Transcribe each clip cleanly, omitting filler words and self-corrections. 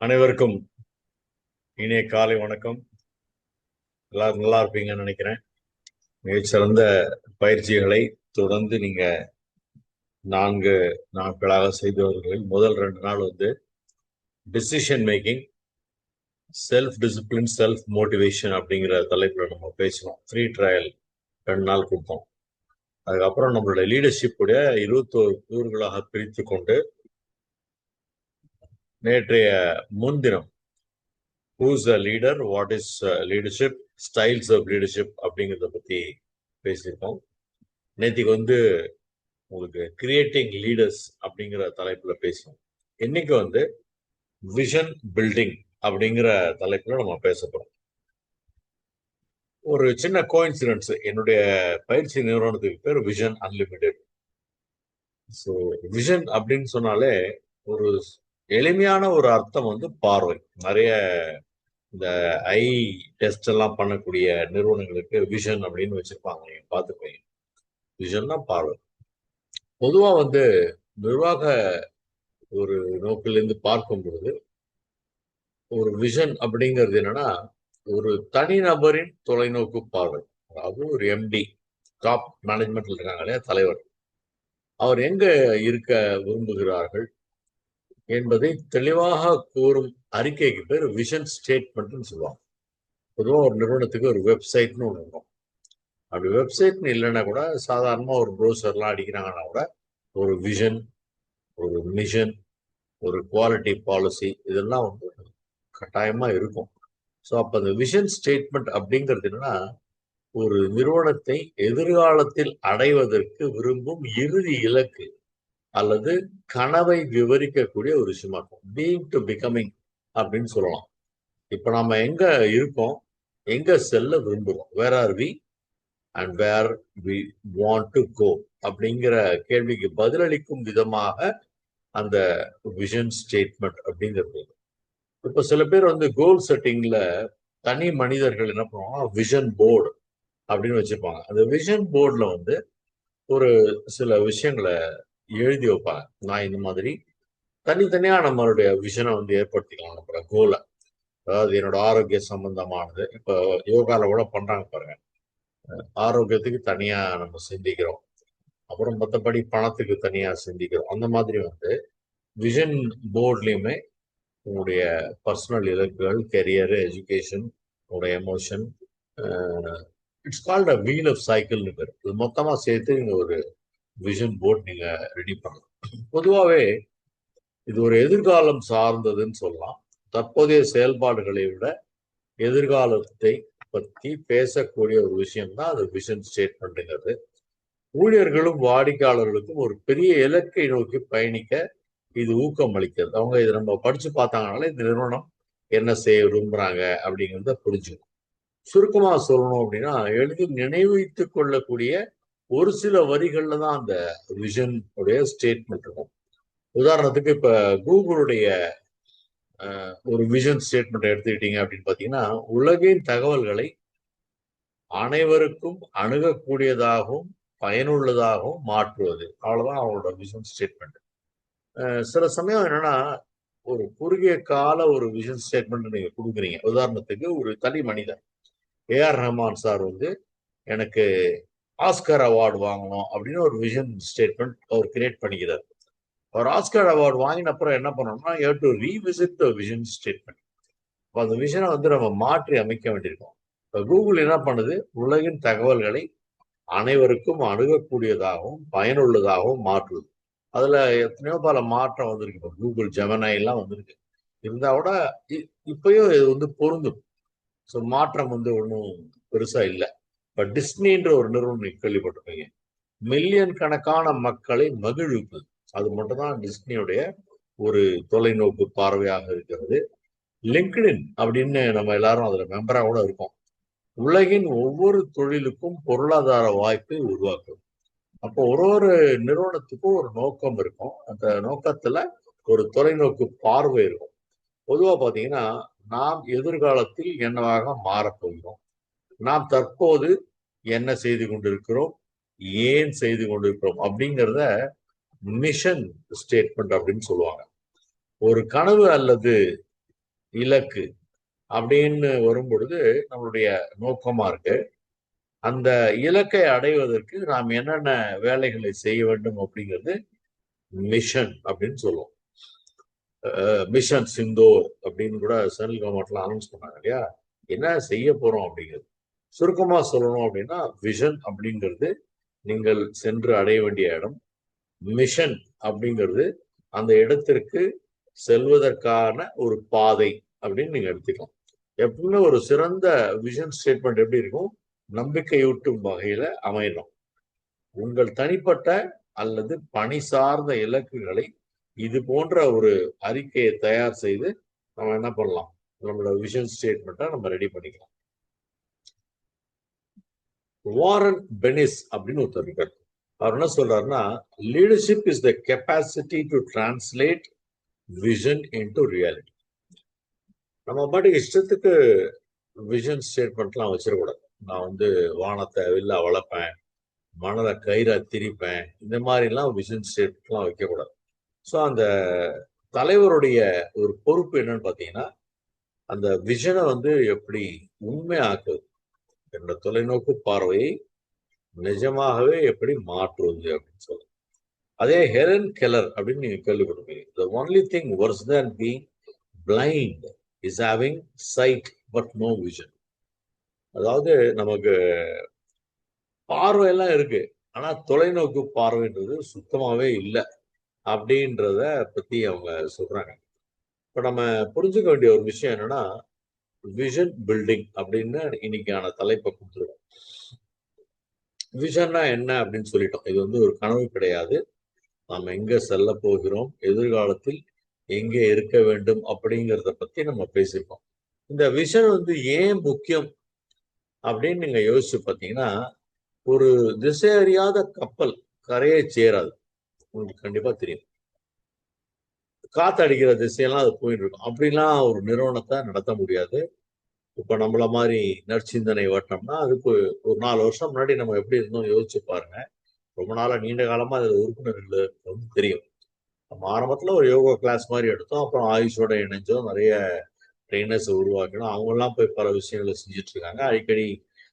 அனைவருக்கும் இனிய காலை வணக்கம். எல்லாரும் நல்லா இருப்பீங்கன்னு நினைக்கிறேன். மிகச்சிறந்த பயிற்சிகளை தொடர்ந்து நீங்க 4 நாட்களாக செய்து வருகிறீர்கள். முதல் 2 நாள் decision making, self discipline, self motivation அப்படிங்கிற தலைப்புல நம்ம பேசணும். ஃப்ரீ ட்ரையல் 2 நாள் கொடுத்தோம். அதுக்கப்புறம் நம்மளுடைய லீடர்ஷிப் உடைய 21 கூறுகளாக பிரித்து கொண்டு நேற்றைய முன்தினம் who's a leader, what is leadership, styles of leadership அப்படிங்கிறத பத்தி பேசியிருக்கோம். நேற்றுக்கு உங்களுக்கு கிரியேட்டிங் லீடர்ஸ் அப்படிங்கிற தலைப்புல பேசுவோம். இன்னைக்கு விஷன் பில்டிங் அப்படிங்கிற தலைப்புல நம்ம பேச போறோம். ஒரு சின்ன கோஇன்சிடென்ஸ், என்னுடைய பயிற்சி நிறுவனத்துக்கு பேர் விஷன் அன்லிமிடெட். ஸோ விஷன் அப்படின்னு சொன்னாலே ஒரு எளிமையான ஒரு அர்த்தம் பார்வை. நிறைய இந்த ஐ டெஸ்ட் எல்லாம் பண்ணக்கூடிய நிறுவனங்களுக்கு விஷன் அப்படின்னு வச்சிருப்பாங்க, நீங்க பார்த்துப்பீங்க. விஷன்னா பார்வை. பொதுவா நிர்வாக ஒரு நோக்கிலிருந்து பார்க்கும் பொழுது ஒரு விஷன் அப்படிங்கிறது என்னன்னா, ஒரு தனிநபரின் தொலைநோக்கு பார்வை. அதாவது ஒரு எம்டி, டாப் மேனேஜ்மெண்ட்ல இருக்காங்க இல்லையா, தலைவர், அவர் எங்க இருக்க விரும்புகிறார்கள் என்பதை தெளிவாக கூறும் அறிக்கைக்கு பேர் விஷன் ஸ்டேட்மெண்ட்னு சொல்லுவாங்க. பொதுவாக ஒரு நிறுவனத்துக்கு ஒரு வெப்சைட்னு ஒன்று இருக்கும். அப்படி வெப்சைட்னு இல்லைன்னா கூட சாதாரணமா ஒரு ப்ரௌசர்லாம் அடிக்கிறாங்கன்னா கூட ஒரு விஷன், ஒரு மிஷன், ஒரு குவாலிட்டி பாலிசி இதெல்லாம் கட்டாயமா இருக்கும். ஸோ அப்ப அந்த விஷன் ஸ்டேட்மெண்ட் அப்படிங்கிறது என்னன்னா, ஒரு நிறுவனத்தை எதிர்காலத்தில் அடைவதற்கு விரும்பும் இறுதி இலக்கு அல்லது கனவை விவரிக்கக்கூடிய ஒரு விஷயமா இருக்கும். பீயிங் டு பிகமிங் அப்படின்னு சொல்லலாம். இப்ப நாம எங்க இருக்கோம், எங்க செல்ல விரும்புகிறோம், where are we and where we want to go அப்படிங்கிற கேள்விக்கு பதிலளிக்கும் விதமாக அந்த விஷன் ஸ்டேட்மெண்ட் அப்படிங்கிறது. இப்ப சில பேர் கோல் செட்டிங்ல தனி மனிதர்கள் என்ன பண்ணுவாங்க, விஷன் போர்டு அப்படின்னு வச்சிருப்பாங்க. அந்த விஷன் போர்டுல ஒரு சில விஷயங்களை எழுதி வைப்பாங்க. நான் இந்த மாதிரி தனித்தனியா நம்மளுடைய விஷனை ஏற்படுத்திக்கலாம், நம்மளோட கோலை. அதாவது என்னோட ஆரோக்கிய சம்பந்தமானது. இப்ப யோகால கூட பண்றாங்க பாருங்க. ஆரோக்கியத்துக்கு தனியா நம்ம சிந்திக்கிறோம், அப்புறம் மற்றபடி பணத்துக்கு தனியா சிந்திக்கிறோம். அந்த மாதிரி விஷன் போர்ட்லயுமே உங்களுடைய பர்சனல் இலக்குகள், கெரியர், எஜுகேஷன், உங்களுடைய emotion, it's called a wheel of சைக்கிள்னு பேர். இது மொத்தமா சேர்த்து நீங்க ஒரு விஷன் போர்ட் நீங்க ரெடி பண்ணலாம். பொதுவாகவே இது ஒரு எதிர்காலம் சார்ந்ததுன்னு சொல்லலாம். தற்போதைய செயல்பாடுகளை விட எதிர்காலத்தை பத்தி பேசக்கூடிய ஒரு விஷயம் தான் அது விஷன் ஸ்டேட்மெண்ட்ங்கிறது. ஊழியர்களும் வாடிக்கையாளர்களுக்கும் ஒரு பெரிய இலக்கை நோக்கி பயணிக்க இது ஊக்கம் அளிக்கிறது. அவங்க இதை நம்ம படிச்சு பார்த்தாங்கனால இந்த நிறுவனம் என்ன செய்ய விரும்புறாங்க அப்படிங்கிறத புரிஞ்சுக்கும். சுருக்கமா சொல்லணும் அப்படின்னா, எளிதில் நினைவு வைத்துக் கொள்ளக்கூடிய ஒரு சில வரிகள்ல தான் அந்த விஷன் உடைய ஸ்டேட்மெண்ட் இருக்கும். உதாரணத்துக்கு இப்ப கூகுளுடைய ஒரு விஷன் ஸ்டேட்மெண்ட் எடுத்துக்கிட்டீங்க அப்படின்னு பாத்தீங்கன்னா, உலகின் தகவல்களை அனைவருக்கும் அணுகக்கூடியதாகவும் பயனுள்ளதாகவும் மாற்றுவது. அவ்வளவுதான் அவங்களோட விஷன் ஸ்டேட்மெண்ட். சில சமயம் என்னன்னா, ஒரு குறுகிய கால ஒரு விஷன் ஸ்டேட்மெண்ட் நீங்க கொடுக்குறீங்க. உதாரணத்துக்கு ஒரு தனி மனிதன் ஏஆர் ரஹ்மான் சார் எனக்கு ஆஸ்கர் அவார்டு வாங்கணும் அப்படின்னு ஒரு விஷன் ஸ்டேட்மெண்ட் அவர் கிரியேட் பண்ணிக்கிறார். அவர் ஆஸ்கர் அவார்டு வாங்கின அப்புறம் என்ன பண்ணணும்னா, you have to revisit the vision statement. அந்த விஷனை நம்ம மாற்றி அமைக்க வேண்டியிருக்கோம். இப்போ கூகுள் என்ன பண்ணுது, உலகின் தகவல்களை அனைவருக்கும் அணுகக்கூடியதாகவும் பயனுள்ளதாகவும் மாற்றுது. அதுல எத்தனையோ பல மாற்றம் வந்திருக்கு. இப்போ கூகுள் ஜெமினி எல்லாம் வந்திருக்கு. இருந்தா கூட இப்பயும் இது பொருந்தும். ஸோ மாற்றம் ஒன்றும் பெருசா இல்லை. இப்ப டிஸ்னின்ற ஒரு நிறுவனம் நீங்க கேள்விப்பட்டிருப்பீங்க. மில்லியன் கணக்கான மக்களை மகிழ்விப்பது, அது மட்டும்தான் டிஸ்னியுடைய ஒரு தொலைநோக்கு பார்வையாக இருக்கிறது. லிங்க்டின் அப்படின்னு நம்ம எல்லாரும் அதுல மெம்பரா கூட இருக்கோம். உலகின் ஒவ்வொரு தொழிலுக்கும் பொருளாதார வாய்ப்பை உருவாக்கும். அப்போ ஒரு ஒரு நிறுவனத்துக்கும் ஒரு நோக்கம் இருக்கும். அந்த நோக்கத்துல ஒரு தொலைநோக்கு பார்வை இருக்கும். பொதுவா பாத்தீங்கன்னா, நாம் எதிர்காலத்தில் என்னவாக மாறப்போகிறோம், நாம் தற்போது என்ன செய்து கொண்டிருக்கிறோம், ஏன் செய்து கொண்டிருக்கிறோம் அப்படிங்கிறத மிஷன் ஸ்டேட்மெண்ட் அப்படின்னு சொல்லுவாங்க. ஒரு கனவு அல்லது இலக்கு அப்படின்னு வரும்பொழுது நம்மளுடைய நோக்கமா இருக்கு. அந்த இலக்கை அடைவதற்கு நாம் என்னென்ன வேலைகளை செய்ய வேண்டும் அப்படிங்கிறது மிஷன் அப்படின்னு சொல்லுவோம். மிஷன் சிந்தோர் அப்படின்னு கூட சென்ட்ரல் கவர்மெண்ட்ல அனௌன்ஸ் பண்ணாங்க இல்லையா? என்ன செய்ய போறோம் அப்படிங்கிறது. சுருக்கமா சொல்லணும் அப்படின்னா, விஷன் அப்படிங்கிறது நீங்கள் சென்று அடைய வேண்டிய இடம். மிஷன் அப்படிங்கிறது அந்த இடத்திற்கு செல்வதற்கான ஒரு பாதை அப்படின்னு நீங்க எடுத்துக்கலாம். எப்பவுமே ஒரு சிறந்த விஷன் ஸ்டேட்மெண்ட் எப்படி இருக்கும்? நம்பிக்கையூட்டும் வகையில அமையணும். உங்கள் தனிப்பட்ட அல்லது பணி சார்ந்த இலக்குகளை இது போன்ற ஒரு அறிக்கையை தயார் செய்து நம்ம என்ன பண்ணலாம்? நம்மளோட விஷன் ஸ்டேட்மெண்ட்டை நம்ம ரெடி பண்ணிக்கலாம். வாரன் பெனிஸ் அப்படின்னு ஒருத்தர் இருக்காரு. அவர் என்ன சொல்றாருன்னா, leadership is the capacity to translate vision into reality. நம்ம பாட்டுக்கு இஷ்டத்துக்கு விஷன் ஸ்டேட்மெண்ட்லாம் வச்சிடக்கூடாது. நான் வந்து வானத்தை வில்லா வளர்ப்பேன், மணலை கயிறா திரிப்பேன், இந்த மாதிரிலாம் விஷன் ஸ்டேட்மெண்ட்லாம் வைக்கக்கூடாது. ஸோ அந்த தலைவருடைய ஒரு பொறுப்பு என்னன்னு பார்த்தீங்கன்னா, அந்த விஷனை வந்து எப்படி உண்மையாக்குவது, என்னோட தொலைநோக்கு பார்வையை நிஜமாகவே எப்படி மாற்றுவது அப்படின்னு சொல்லலாம். அதே ஹெலன் கெல்லர் அப்படின்னு நீங்க கேள்விப்பட்டிருப்பீங்க. The only thing worse than being blind is having sight but no vision. அதாவது நமக்கு பார்வையெல்லாம் இருக்கு, ஆனா தொலைநோக்கு பார்வைன்றது சுத்தமாவே இல்லை அப்படின்றத பத்தி அவங்க சொல்றாங்க. இப்ப நம்ம புரிஞ்சுக்க வேண்டிய ஒரு விஷயம் என்னன்னா, விஷன் பில்டிங் அப்படின்னு இன்னைக்கான தலைப்பை கொடுத்துருக்கோம். விஷன்னா என்ன அப்படின்னு சொல்லிட்டோம். இது வந்து ஒரு கனவு கிடையாது. நாம் எங்க செல்ல போகிறோம், எதிர்காலத்தில் எங்கே இருக்க வேண்டும் அப்படிங்கிறத பத்தி நம்ம பேசியிருக்கோம். இந்த விஷன் வந்து ஏன் முக்கியம் அப்படின்னு நீங்க யோசிச்சு பார்த்தீங்கன்னா, ஒரு திசை அறியாத கப்பல் கரையை சேராது. உங்களுக்கு கண்டிப்பா தெரியும். காத்து அடிக்கிற திசையெல்லாம் அது போயிட்டு இருக்கும். அப்படிலாம் ஒரு நிறுவனத்தை நடத்த முடியாது. இப்ப நம்மள மாதிரி நற்சிந்தனை வட்டம்னா, அதுக்கு ஒரு 4 வருஷம் முன்னாடி நம்ம எப்படி இருந்தோம் யோசிச்சு பாருங்க. ரொம்ப நாளா நீண்ட காலமா அதுல உறுப்பினர்களுக்கு வந்து தெரியும். நம்ம ஆரம்பத்துல ஒரு யோகா கிளாஸ் மாதிரி எடுத்தோம். அப்புறம் ஆயுஷோட இணைஞ்சோம். நிறைய ட்ரெயினர்ஸ் உருவாக்கணும். அவங்கெல்லாம் போய் பல விஷயங்களை செஞ்சுட்டு இருக்காங்க. அடிக்கடி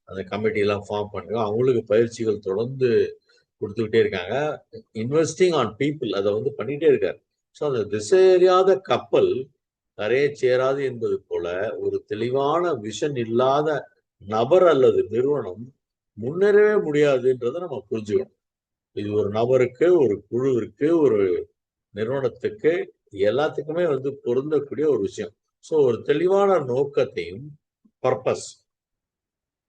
அந்த கமிட்டி எல்லாம் ஃபார்ம் பண்ணுங்க. அவங்களுக்கு பயிற்சிகள் தொடர்ந்து கொடுத்துக்கிட்டே இருக்காங்க. இன்வெஸ்டிங் ஆன் பீப்புள் அதை வந்து பண்ணிட்டே இருக்காரு. ஸோ அந்த திசை அறியாத கப்பல் கரையை சேராது என்பது போல ஒரு தெளிவான விஷன் இல்லாத நபர் அல்லது நிறுவனம் முன்னேறவே முடியாதுன்றதை நம்ம புரிஞ்சுக்கணும். இது ஒரு நபருக்கு, ஒரு குழுவிற்கு, ஒரு நிறுவனத்துக்கு எல்லாத்துக்குமே வந்து பொருந்தக்கூடிய ஒரு விஷயம். ஸோ ஒரு தெளிவான நோக்கத்தையும், பர்பஸ்,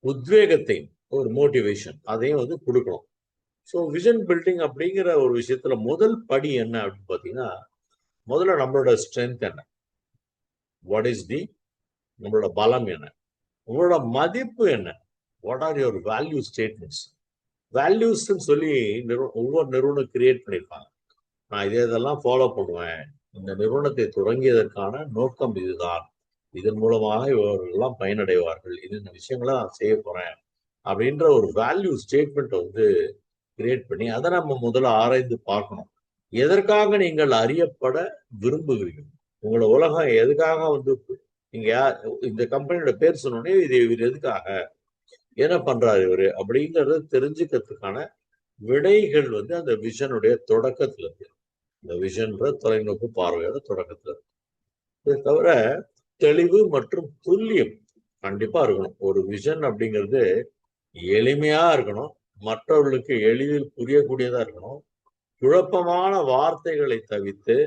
உத்வேகத்தையும், ஒரு மோட்டிவேஷன் அதையும் வந்து கொடுக்கணும். ஸோ விஷன் பில்டிங் அப்படிங்கிற ஒரு விஷயத்துல முதல் படி என்ன அப்படின்னு பார்த்தீங்கன்னா, முதல்ல நம்மளோட ஸ்ட்ரென்த் என்ன, வாட் இஸ் தி, நம்மளோட பலம் என்ன, உங்களோட மதிப்பு என்ன, what are your value statements. Values சொல்லி ஒவ்வொரு நிறுவனம் கிரியேட் பண்ணியிருப்பாங்க. நான் இதெல்லாம் ஃபாலோ பண்ணுவேன், இந்த நிறுவனத்தை தொடங்கியதற்கான நோக்கம் இதுதான், இதன் மூலமாக இவர்கள்லாம் பயனடைவார்கள், இந்த விஷயங்களை நான் செய்ய போறேன் அப்படின்ற ஒரு வேல்யூ ஸ்டேட்மெண்ட் வந்து கிரியேட் பண்ணி அதை நம்ம முதல்ல ஆராய்ந்து பார்க்கணும். எதற்காக நீங்கள் அறியப்பட விரும்புகிறீர்கள், உங்களை உலகம் எதுக்காக வந்து, நீங்க யார், இந்த கம்பெனியோட பேர் சொன்னோடனே இது இவர் எதுக்காக, என்ன பண்றாரு இவரு அப்படிங்கறத தெரிஞ்சுக்கிறதுக்கான விடைகள் வந்து அந்த விஷனுடைய தொடக்கத்துல இருக்கு. இந்த விஷன்ற தொலைநோக்கு பார்வையோட தொடக்கத்துல இருக்கு. இதை தவிர தெளிவு மற்றும் துல்லியம் கண்டிப்பா இருக்கணும். ஒரு விஷன் அப்படிங்கிறது எளிமையா இருக்கணும், மற்றவர்களுக்கு எளிதில் புரியக்கூடியதா இருக்கணும், குழப்பமான வார்த்தைகளை தவிர்த்து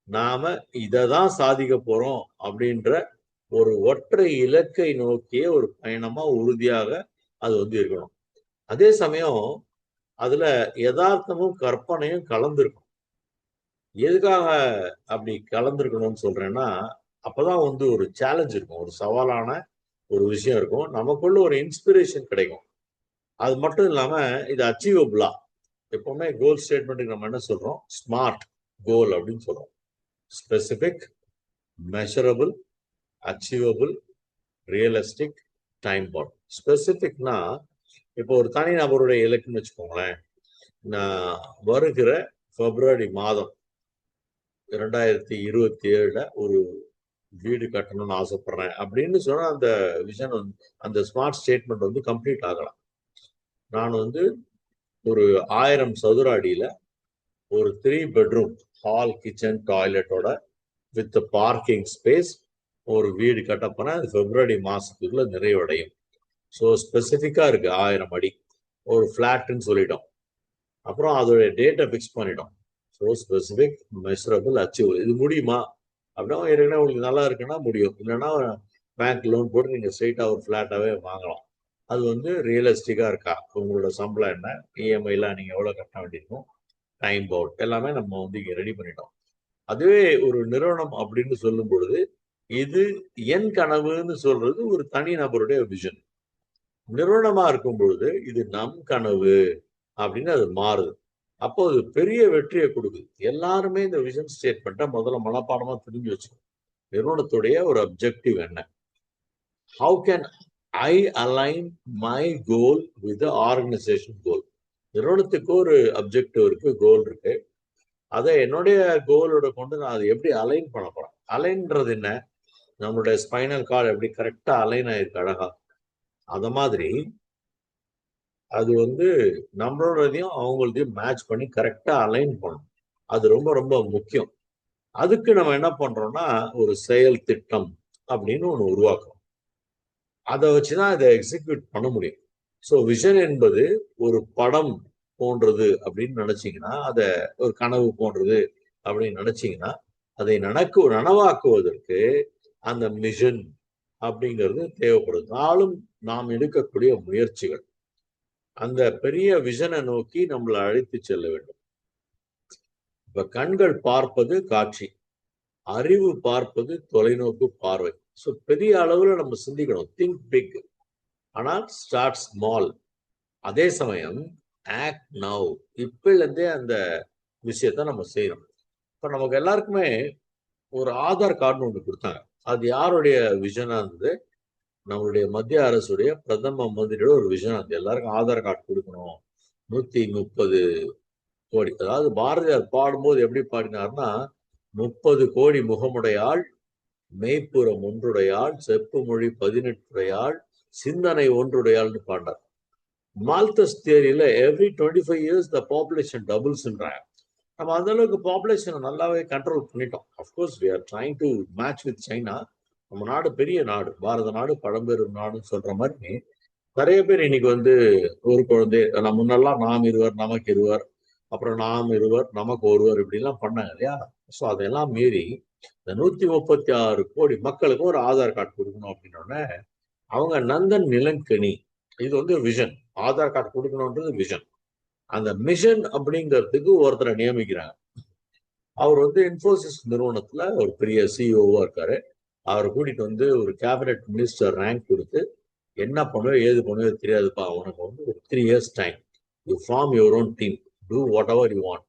நாம இததான் சாதிக்க போறோம் அப்படின்ற ஒரு ஒற்றை இலக்கை நோக்கிய ஒரு பயணமா உறுதியாக அது வந்து இருக்கணும். அதே சமயம் அதுல யதார்த்தமும் கற்பனையும் கலந்துருக்கும். எதுக்காக அப்படி கலந்துருக்கணும்னு சொல்றேன்னா, அப்பதான் வந்து ஒரு சேலஞ்ச் இருக்கும், ஒரு சவாலான ஒரு விஷயம் இருக்கும், நமக்குள்ள ஒரு இன்ஸ்பிரேஷன் கிடைக்கும். அது மட்டும் இல்லாம இது அச்சீவபிளா, எப்பவுமே கோல் ஸ்டேட்மெண்ட்டுக்கு நம்ம என்ன சொல்றோம், ஸ்மார்ட் கோல் அப்படின்னு சொல்றோம். Specific, measurable, achievable, realistic, time bound. ஸ்பெசிபிக்னா இப்போ ஒரு தனி நபருடைய இலக்குன்னு வச்சுக்கோங்களேன். நான் வருகிற பிப்ரவரி மாதம் 2027 ஒரு வீடு கட்டணும்னு ஆசைப்படுறேன் அப்படின்னு சொன்னா அந்த விஷன் வந்து அந்த ஸ்மார்ட் ஸ்டேட்மெண்ட் வந்து கம்ப்ளீட் ஆகலாம். நான் வந்து ஒரு 1000 சதுர அடியில ஒரு 3 பெட்ரூம் ஹால், கிச்சன், டாய்லெட்டோட வித் பார்க்கிங் ஸ்பேஸ் ஒரு வீடு கட்டப்போனா அது பிப்ரவரி மாசத்துக்குள்ள நிறைவடையும். ஸோ ஸ்பெசிஃபிக்கா இருக்கு 1000 அடி ஒரு ஃபிளாட்னு சொல்லிட்டோம். அப்புறம் அதோடைய டேட்டை ஃபிக்ஸ் பண்ணிட்டோம். So specific, measurable, achievable. இது முடியுமா அப்படின்னா ஏற்கனவே உங்களுக்கு நல்லா இருக்குன்னா முடியும். இல்லைன்னா பேங்க் லோன் போட்டு நீங்க ஸ்ட்ரெயிட்டா ஒரு ஃபிளாட்டாவே வாங்கலாம். அது வந்து ரியலிஸ்டிக்கா இருக்கா, உங்களோட சம்பளம் என்ன, இஎம்ஐலாம் நீங்க எவ்வளவு கட்ட வேண்டியிருக்கும், டைம் பவுண்ட் எல்லாமே நம்ம வந்து இங்க ரெடி பண்ணிட்டோம். அதுவே ஒரு நிறுவனம் அப்படின்னு சொல்லும் பொழுது இது என் கனவுன்னு சொல்றது ஒரு தனி நபருடைய விஷன். நிறுவனமா இருக்கும் பொழுது இது நம் கனவு அப்படின்னு அது மாறுது. அப்போ அது பெரிய வெற்றியை கொடுக்குது. எல்லாருமே இந்த விஷன் ஸ்டேட்மெண்ட்டை முதல்ல மனப்பாடமா தெரிஞ்சு வச்சுக்கணும். நிறுவனத்துடைய ஒரு அப்ஜெக்டிவ் என்ன, how can I align my goal with organisation goal. நிறுவனத்துக்கு ஒரு அப்ஜெக்டிவ் இருக்கு, கோல் இருக்கு. அதை என்னுடைய கோலோட கொண்டு நான் அதை எப்படி அலைன் பண்ண போறேன். அலைன்றது என்ன, நம்மளுடைய ஸ்பைனல் கார்டு எப்படி கரெக்டா அலைன் ஆயிருக்கு அழகா, அத மாதிரி அது வந்து நம்மளோடதையும் அவங்களதையும் மேட்ச் பண்ணி கரெக்டா அலைன் பண்ணணும். அது ரொம்ப ரொம்ப முக்கியம். அதுக்கு நம்ம என்ன பண்றோம்னா ஒரு செயல் திட்டம் அப்படின்னு ஒண்ணு உருவாக்குறோம். அதை வச்சுதான் இதை எக்ஸிக்யூட் பண்ண முடியும். ஸோ விஷன் என்பது ஒரு படம் போன்றது அப்படின்னு நினைச்சீங்கன்னா, அதை ஒரு கனவு போன்றது அப்படின்னு நினைச்சீங்கன்னா, அதை நனவாக்குவதற்கு அந்த மிஷன் அப்படிங்கிறது தேவைப்படுது. நாளும் நாம் எடுக்கக்கூடிய முயற்சிகள் அந்த பெரிய விஷனை நோக்கி நம்மளை அழைத்து செல்ல வேண்டும். இப்ப கண்கள் பார்ப்பது காட்சி, அறிவு பார்ப்பது தொலைநோக்கு பார்வை. ஸோ பெரிய அளவுல நம்ம சிந்திக்கணும், திங்க் பிக். ஆனால் ஸ்டார்ட் ஸ்மால். அதே சமயம் ஆக்ட் நவ். இப்பல இருந்தே அந்த விஷயத்த நம்ம செய்யணும். இப்ப நமக்கு எல்லாருக்குமே ஒரு ஆதார் கார்டுன்னு ஒண்ணு கொடுத்தாங்க. அது யாருடைய விஷனா இருந்தது, நம்மளுடைய மத்திய அரசுடைய பிரதம மந்திரியோட ஒரு விஷன். அது எல்லாருக்கும் ஆதார் கார்டு கொடுக்கணும். 130 கோடி. அதாவது பாரதியார் பாடும்போது எப்படி பாடினார்னா, 30 கோடி முகமுடையாள், மெய்ப்புறம் ஒன்றுடையாள், செப்பு மொழி 18 சிந்தனை ஒன்றுடையாள்னு பாடினார். மால்தஸ் தியரியில எவ்ரி 25 இயர்ஸ் த பாப்புலேஷன் டபுள்ஸ்ன்றாங்க. நம்ம அந்த அளவுக்கு பாப்புலேஷனை நல்லாவே கண்ட்ரோல் பண்ணிட்டோம். Of course we are trying to match with China. நம்ம நாடு பெரிய நாடு, பாரத நாடு பழம்பெரும் நாடுன்னு சொல்ற மாதிரி நிறைய பேர் இன்னைக்கு வந்து ஒரு குழந்தை, நம்ம முன்னெல்லாம் நாம் இருவர் நமக்கு இருவர், அப்புறம் நாம் இருவர் நமக்கு ஒருவர் இப்படிலாம் பண்ணாங்க இல்லையா. ஸோ அதெல்லாம் மீறி இந்த 136 கோடி மக்களுக்கு ஒரு ஆதார் கார்டு கொடுக்கணும் அப்படின்னோடனே அவங்க நந்தன் நிலங்கனி, இது வந்து விஷன். ஆதார் கார்டு கொடுக்கணும்ன்றது விஷன். அந்த மிஷன் அப்படிங்கிறதுக்கு ஒருத்தரை நியமிக்கிறாங்க. அவர் வந்து இன்ஃபோசிஸ் நிறுவனத்துல ஒரு பெரிய சிஇஓவா இருக்காரு. அவரை கூட்டிட்டு வந்து ஒரு கேபினெட் மினிஸ்டர் ரேங்க் கொடுத்து, என்ன பண்ணுவோ ஏது பண்ணுவோ தெரியாதுப்பா, உனக்கு வந்து ஒரு 3 years time, you form your own team, do whatever you want,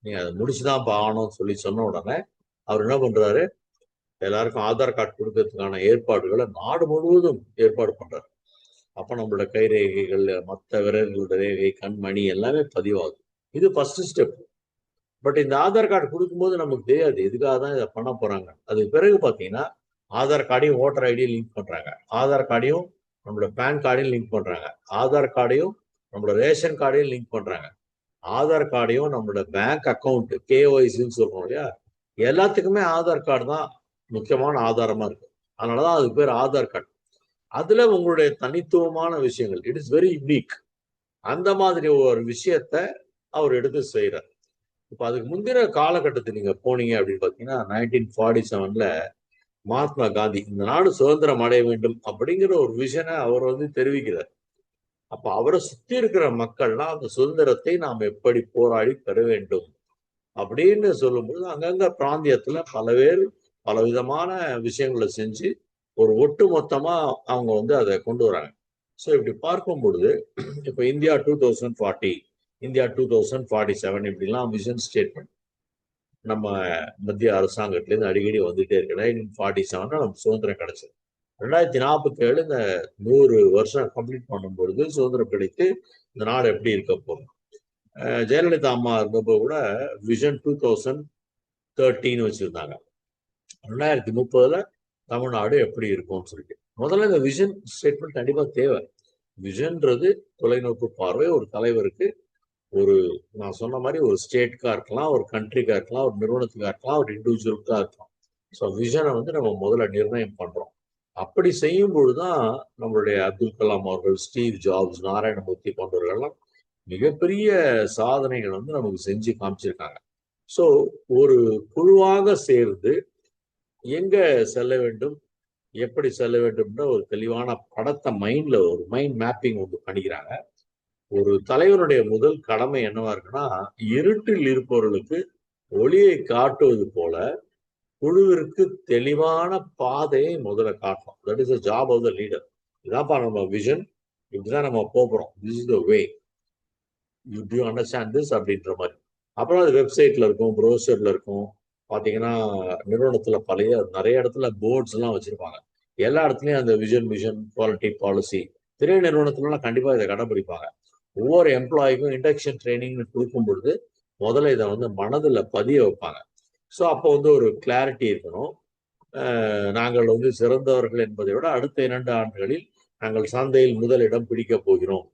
நீ அதை முடிச்சுதான் ஆகணும்னு சொல்லி சொன்ன உடனே அவர் என்ன பண்றாரு, எல்லாருக்கும் ஆதார் கார்டு கொடுக்கறதுக்கான ஏற்பாடுகளை நாடு முழுவதும் ஏற்பாடு பண்றாரு. அப்ப நம்மளோட கை ரேகைகள், மற்ற விரல்களோட ரேகை, கண்மணி எல்லாமே பதிவாகும். இது ஃபர்ஸ்ட் ஸ்டெப். பட் இந்த ஆதார் கார்டு கொடுக்கும்போது நமக்கு தெரியாது எதுக்காக தான் இதை பண்ண போறாங்க. அதுக்கு பிறகு பாத்தீங்கன்னா ஆதார் கார்டையும் ஓட்டர் ஐடியும் லிங்க் பண்றாங்க, ஆதார் கார்டையும் நம்மளோட பேன் கார்டையும் லிங்க் பண்றாங்க, ஆதார் கார்டையும் நம்மளோட ரேஷன் கார்டையும் லிங்க் பண்றாங்க, ஆதார் கார்டையும் நம்மளோட பேங்க் அக்கௌண்ட் கேஒய்சின்னு சொல்றோம் இல்லையா, எல்லாத்துக்குமே ஆதார் கார்டு தான் முக்கியமான ஆதாரமா இருக்கு. அதனாலதான் அதுக்கு பேர் ஆதார் கார்டு. அதுல உங்களுடைய தனித்துவமான விஷயங்கள், இட் இஸ் வெரி யூனிக். அந்த மாதிரி ஒரு விஷயத்த அவர் எடுத்து செய்யறார். இப்ப அதுக்கு முந்தின காலகட்டத்தில் நீங்க போனீங்க அப்படின்னு பாத்தீங்கன்னா 1947ல மகாத்மா காந்தி இந்த நாடு சுதந்திரம் அடைய வேண்டும் அப்படிங்கிற ஒரு விஷனை அவர் வந்து தெரிவிக்கிறார். அப்ப அவரை சுத்தி இருக்கிற மக்கள்லாம் அந்த சுதந்திரத்தை நாம் எப்படி போராடி பெற வேண்டும் அப்படின்னு சொல்லும்போது அங்கங்க பிராந்தியத்துல பல பேர் பலவிதமான விஷயங்களை செஞ்சு ஒரு ஒட்டு மொத்தமா அவங்க வந்து அதை கொண்டு வராங்க. ஸோ இப்படி பார்க்கும் பொழுது இப்ப இந்தியா 2040, இந்தியா 2047 இப்படிலாம் விஷன் ஸ்டேட்மெண்ட் நம்ம மத்திய அரசாங்கத்திலேருந்து அடிக்கடி வந்துட்டே இருக்கு. 1947 நமக்கு சுதந்திரம் கிடைச்சது. 2047 இந்த 100 வருஷம் கம்ப்ளீட் பண்ணும் பொழுது சுதந்திரம் கிடைத்து இந்த நாடு எப்படி இருக்க போகும். ஜெயலலிதா அம்மா இருந்தப்போ கூட விஷன் 2030 வச்சிருந்தாங்க. 2030 தமிழ்நாடு எப்படி இருக்கும்னு சொல்லிட்டு முதல்ல இந்த விஷன் ஸ்டேட்மெண்ட் கண்டிப்பா தேவை. விஷன்றது தொலைநோக்கு பார்வை ஒரு தலைவருக்கு. ஒரு நான் சொன்ன மாதிரி ஒரு ஸ்டேட்கா இருக்கலாம், ஒரு கண்ட்ரிக்கா இருக்கலாம், ஒரு நிறுவனத்துக்கா இருக்கலாம், ஒரு இண்டிவிஜுவலுக்கா இருக்கலாம். ஸோ விஷனை வந்து நம்ம முதல்ல நிர்ணயம் பண்றோம். அப்படி செய்யும் பொழுதுதான் நம்மளுடைய அப்துல் கலாம் அவர்கள், ஸ்டீவ் ஜாப்ஸ், நாராயணமூர்த்தி போன்றவர்கள்லாம் மிகப்பெரிய சாதனைகள் வந்து நமக்கு செஞ்சு காமிச்சிருக்காங்க. ஸோ ஒரு குழுவாக சேர்ந்து எங்க செல்ல வேண்டும், எப்படி செல்ல வேண்டும்ன்ற ஒரு தெளிவான படத்தை மைண்ட்ல ஒரு மைண்ட் மேப்பிங் வந்து பண்ணிக்கிறாங்க. ஒரு தலைவனுடைய முதல் கடமை என்னவா இருக்குன்னா, இருட்டில் இருப்பவர்களுக்கு ஒளியை காட்டுவது போல குழுவிற்கு தெளிவான பாதையை முதல்ல காட்டணும். That is the job of the leader. இதான்ப்பா நம்ம விஷன், இப்படிதான் நம்ம போகிறோம், this is the way, you to understand this அப்படின்ற மாதிரி. அப்புறம் அது வெப்சைட்ல இருக்கும், ப்ரௌசர்ல இருக்கும். பாத்தீங்கன்னா நிறுவனத்துல நிறைய இடத்துல போர்ட்ஸ் எல்லாம் வச்சிருப்பாங்க. எல்லா இடத்துலயும் அந்த விஷன், குவாலிட்டி, பாலிசி. பெரிய நிறுவனத்துலலாம் கண்டிப்பா இதை கடைபிடிப்பாங்க. ஒவ்வொரு எம்ப்ளாய்க்கும் இண்டக்ஷன் ட்ரைனிங் கொடுக்கும் பொழுது முதல்ல இதை வந்து மனதில் பதிய வைப்பாங்க. ஸோ அப்போ வந்து ஒரு கிளாரிட்டி இருக்கணும். நாங்கள் வந்து சிறந்தவர்கள் என்பதை விட அடுத்த 2 ஆண்டுகளில் நாங்கள் சந்தையில் முதலிடம் பிடிக்க போகிறோம்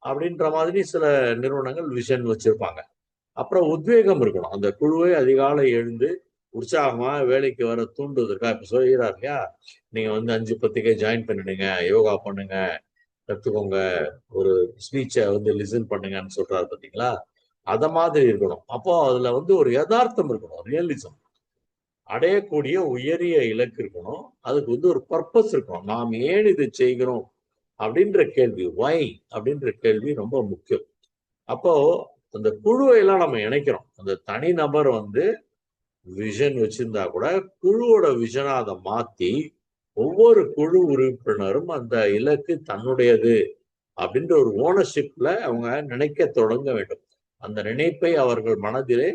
அப்படின்ற மாதிரி சில நிறுவனங்கள் விஷன் வச்சிருப்பாங்க. அப்புறம் உத்வேகம் இருக்கணும். அந்த குழுவை அதிகாலை எழுந்து உற்சாகமா வேலைக்கு வர தூண்டுவதற்காக இப்ப சொல்கிறார் இல்லையா, நீங்க வந்து 5:10க்கே ஜாயின் பண்ணிடுங்க, யோகா பண்ணுங்க, கத்துக்கோங்க, ஒரு ஸ்பீச்சை வந்து லிசன் பண்ணுங்கன்னு சொல்றாரு பார்த்தீங்களா? அத மாதிரி இருக்கணும். அப்போ அதுல வந்து ஒரு யதார்த்தம் இருக்கணும், ரியலிசம். அடையக்கூடிய உயரிய இலக்கு இருக்கணும். அதுக்கு வந்து ஒரு பர்பஸ் இருக்கணும். நாம் ஏன் இதை செய்கிறோம் அப்படின்ற கேள்வி, வை அப்படின்ற கேள்வி ரொம்ப முக்கியம். அப்போ அந்த குழுவை எல்லாம் நம்ம இணைக்கிறோம். அந்த தனிநபர் வந்து விஷன் வச்சிருந்தா கூட குழுவோட விஷனா அதை மாத்தி ஒவ்வொரு குழு உறுப்பினரும் அந்த இலக்கு தன்னுடையது அப்படின்ற ஒரு ஓனர்ஷிப்ல அவங்க நினைக்க தொடங்க வேண்டும். அந்த நினைப்பை அவர்கள் மனதிலே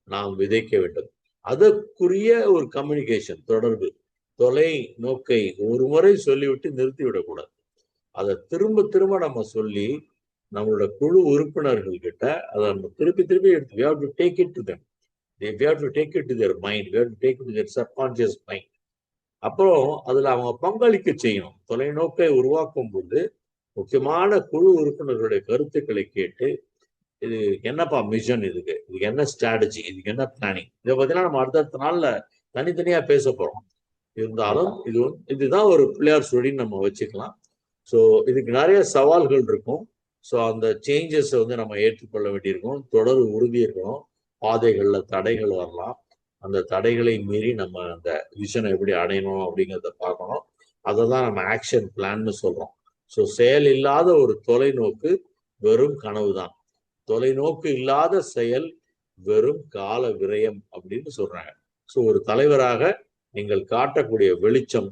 நாம் விதைக்க வேண்டும். அதற்குரிய ஒரு கம்யூனிகேஷன், தொடர்பு, தொலை நோக்கை ஒரு முறை சொல்லிவிட்டு நிறுத்திவிடக்கூடாது. அதை திரும்ப திரும்ப நம்ம சொல்லி நம்மளோட குழு உறுப்பினர்கள் கிட்ட அதை நம்ம திருப்பி திருப்பி எடுத்து we have to take it to them. We have to take it to their mind. We have to take it to their subconscious mind. அப்புறம் அதுல அவங்க பங்களிக்க செய்யணும். தொலைநோக்கை உருவாக்கும் போது முக்கியமான குழு உறுப்பினர்களுடைய கருத்துக்களை கேட்டு, இது என்னப்பா மிஷன், இதுக்கு என்ன ஸ்ட்ராட்டஜி, இதுக்கு என்ன பிளானிங், இதை பத்திலாம் நம்ம அடுத்தடுத்த நாள்ல தனித்தனியா பேச போறோம். இருந்தாலும் இதுதான் ஒரு பிள்ளையார் சுழின்னு நம்ம வச்சுக்கலாம். ஸோ இதுக்கு நிறைய சவால்கள் இருக்கும். ஸோ அந்த சேஞ்சஸ் வந்து நம்ம ஏற்றுக்கொள்ள வேண்டியிருக்கும். தொடர் உறுதி இருக்கணும். பாதைகள்ல தடைகள் வரலாம். அந்த தடைகளை மீறி நம்ம அந்த விஷனை எப்படி அடையணும் அப்படிங்கிறத பார்க்கணும். அதை தான் நம்ம ஆக்ஷன் பிளான்னு சொல்றோம். ஸோ செயல் இல்லாத ஒரு தொலைநோக்கு வெறும் கனவு தான். தொலைநோக்கு இல்லாத செயல் வெறும் கால விரயம் அப்படின்னு சொல்றாங்க. ஸோ ஒரு தலைவராக நீங்கள் காட்டக்கூடிய வெளிச்சம்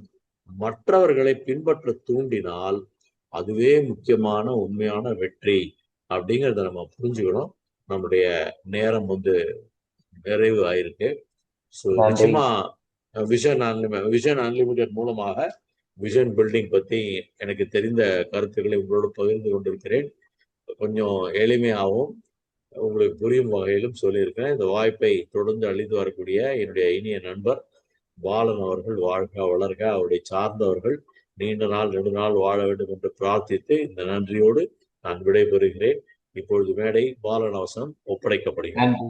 மற்றவர்களை பின்பற்ற தூண்டினால் அதுவே முக்கியமான உண்மையான வெற்றி அப்படிங்கிறத நம்ம புரிஞ்சுக்கணும். நம்முடைய நேரம் வந்து நிறைவு ஆயிருக்கு. ஸோ நிச்சயமா விஷன் அன்லிமிடெட் மூலமாக விஷன் பில்டிங் பத்தி எனக்கு தெரிந்த கருத்துக்களை உங்களோடு பகிர்ந்து கொண்டிருக்கிறேன். கொஞ்சம் எளிமையாகவும் உங்களுக்கு புரியும் வகையிலும் சொல்லியிருக்கேன். இந்த வாய்ப்பை தொடர்ந்து அளித்து வரக்கூடிய என்னுடைய இனிய நண்பர் பாலன் அவர்கள் வாழ்க வளர்க, அவருடைய சார்ந்தவர்கள் நீண்ட நாள் நெடுநாள் வாழ வேண்டும் என்று பிரார்த்தித்து இந்த நன்றியோடு நான் விடைபெறுகிறேன். இப்பொழுது மேடை பாலன் அவசரம் ஒப்படைக்கப்படுகிறது.